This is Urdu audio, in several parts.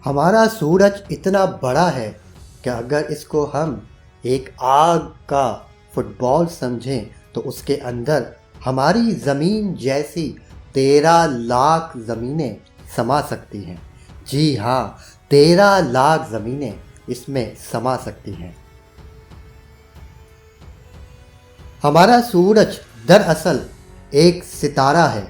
ہمارا سورج اتنا بڑا ہے کہ اگر اس کو ہم ایک آگ کا فٹ بال سمجھیں تو اس کے اندر ہماری زمین جیسی 13 لاکھ زمینیں سما سکتی ہیں۔ جی ہاں، 13 لاکھ زمینیں اس میں سما سکتی ہیں۔ ہمارا سورج دراصل ایک ستارہ ہے۔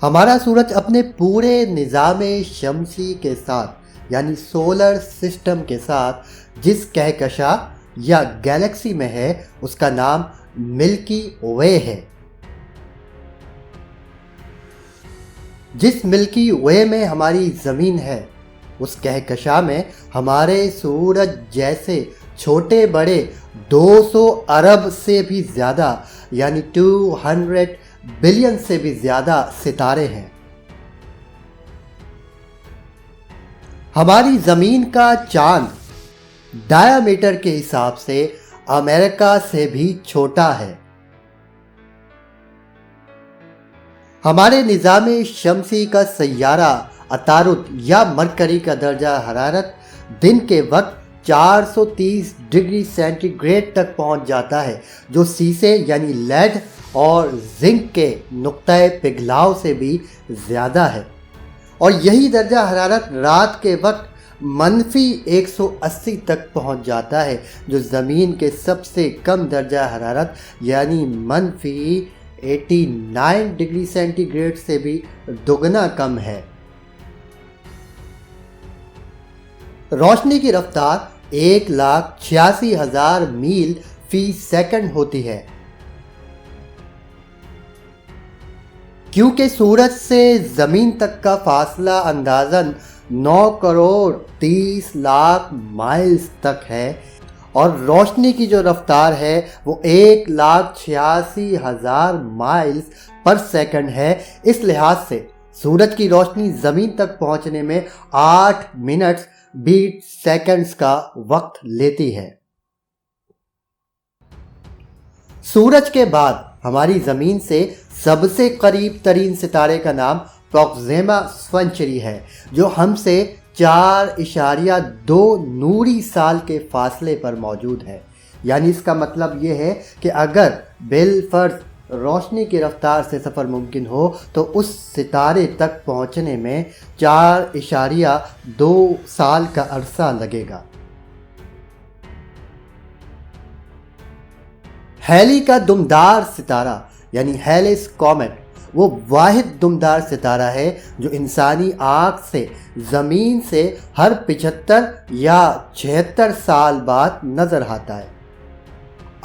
ہمارا سورج اپنے پورے نظام شمسی کے ساتھ یعنی سولر سسٹم کے ساتھ جس کہکشاں یا گیلیکسی میں ہے اس کا نام ملکی وے ہے۔ جس ملکی وے میں ہماری زمین ہے اس کہکشاں میں ہمارے سورج جیسے چھوٹے بڑے 200 ارب سے بھی زیادہ یعنی 200 بلین سے بھی زیادہ ستارے ہیں۔ ہماری زمین کا چاند ڈایا میٹر کے حساب سے امریکہ سے بھی چھوٹا ہے۔ ہمارے نظام شمسی کا سیارہ عطارد یا مرکری کا درجہ حرارت دن کے وقت 430 ڈگری سینٹی گریڈ تک پہنچ جاتا ہے، جو سیسے یعنی لیڈ اور زنک کے نقطۂ پگھلاؤ سے بھی زیادہ ہے، اور یہی درجہ حرارت رات کے وقت -180 تک پہنچ جاتا ہے، جو زمین کے سب سے کم درجہ حرارت یعنی -89 ڈگری سینٹی گریڈ سے بھی دگنا کم ہے۔ روشنی کی رفتار 1,86,000 میل فی سیکنڈ ہوتی ہے۔ کیونکہ سورج سے زمین تک کا فاصلہ اندازاً 9 کروڑ 30 لاکھ مائلز تک ہے، اور روشنی کی جو رفتار ہے وہ 1,86,000 مائلز پر سیکنڈ ہے، اس لحاظ سے سورج کی روشنی زمین تک پہنچنے میں 8 منٹ 20 سیکنڈز کا وقت لیتی ہے۔ سورج کے بعد ہماری زمین سے سب سے قریب ترین ستارے کا نام پروکسیما سینچری ہے، جو ہم سے 4.2 نوری سال کے فاصلے پر موجود ہے۔ یعنی اس کا مطلب یہ ہے کہ اگر بالفرض روشنی کی رفتار سے سفر ممکن ہو تو اس ستارے تک پہنچنے میں 4.2 سال کا عرصہ لگے گا۔ ہیلی کا دمدار ستارہ یعنی ہیلس کومیٹ وہ واحد دمدار ستارہ ہے جو انسانی آنکھ سے زمین سے ہر 75 یا 76 سال بعد نظر آتا ہے۔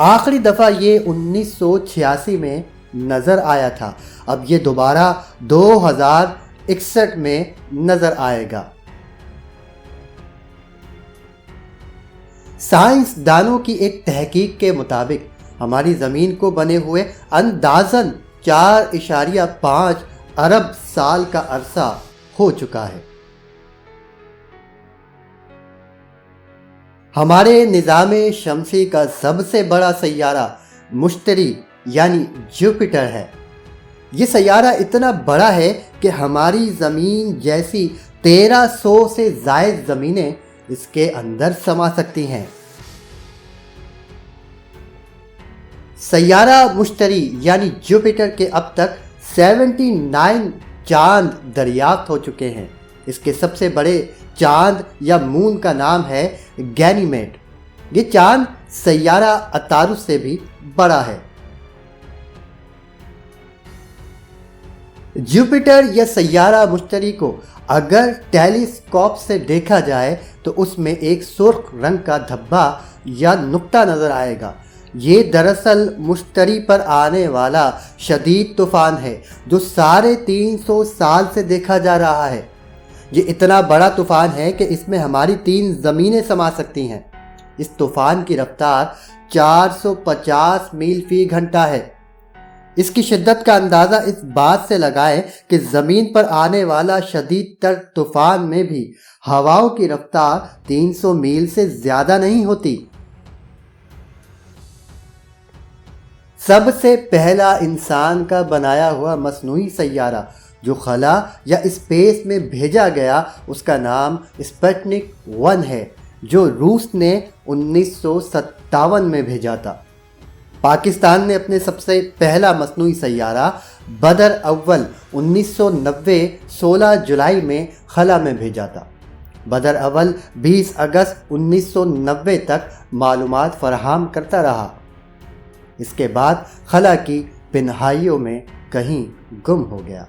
آخری دفعہ یہ 1986 میں نظر آیا تھا، اب یہ دوبارہ 2061 میں نظر آئے گا۔ سائنس دانوں کی ایک تحقیق کے مطابق ہماری زمین کو بنے ہوئے اندازاً 4.5 ارب سال کا عرصہ ہو چکا ہے۔ ہمارے نظام شمسی کا سب سے بڑا سیارہ مشتری یعنی جوپیٹر ہے۔ یہ سیارہ اتنا بڑا ہے کہ ہماری زمین جیسی 1300 سے زائد زمینیں اس کے اندر سما سکتی ہیں۔ سیارہ مشتری یعنی جوپیٹر کے اب تک 79 چاند دریافت ہو چکے ہیں۔ اس کے سب سے بڑے چاند یا مون کا نام ہے گینیمیڈ۔ یہ چاند سیارہ عطارد سے بھی بڑا ہے۔ جوپیٹر یا سیارہ مشتری کو اگر ٹیلیسکوپ سے دیکھا جائے تو اس میں ایک سرخ رنگ کا دھبا یا نقطہ نظر آئے گا۔ یہ دراصل مشتری پر آنے والا شدید طوفان ہے جو 350 سال سے دیکھا جا رہا ہے۔ یہ اتنا بڑا طوفان ہے کہ اس میں ہماری 3 زمینیں سما سکتی ہیں۔ اس طوفان کی رفتار 450 میل فی گھنٹہ ہے۔ اس کی شدت کا اندازہ اس بات سے لگائیں کہ زمین پر آنے والا شدید تر طوفان میں بھی ہواؤں کی رفتار 300 میل سے زیادہ نہیں ہوتی۔ سب سے پہلا انسان کا بنایا ہوا مصنوعی سیارہ جو خلا یا اسپیس میں بھیجا گیا اس کا نام اسپوتنک 1 ہے، جو روس نے 1957 میں بھیجا تھا۔ پاکستان نے اپنے سب سے پہلا مصنوعی سیارہ بدر اول 1990 16 جولائی میں خلا میں بھیجا تھا۔ بدر اول 20 اگست 1990 تک معلومات فراہم کرتا رہا۔ اس کے بعد خلا کی پنہائیوں میں کہیں گم ہو گیا۔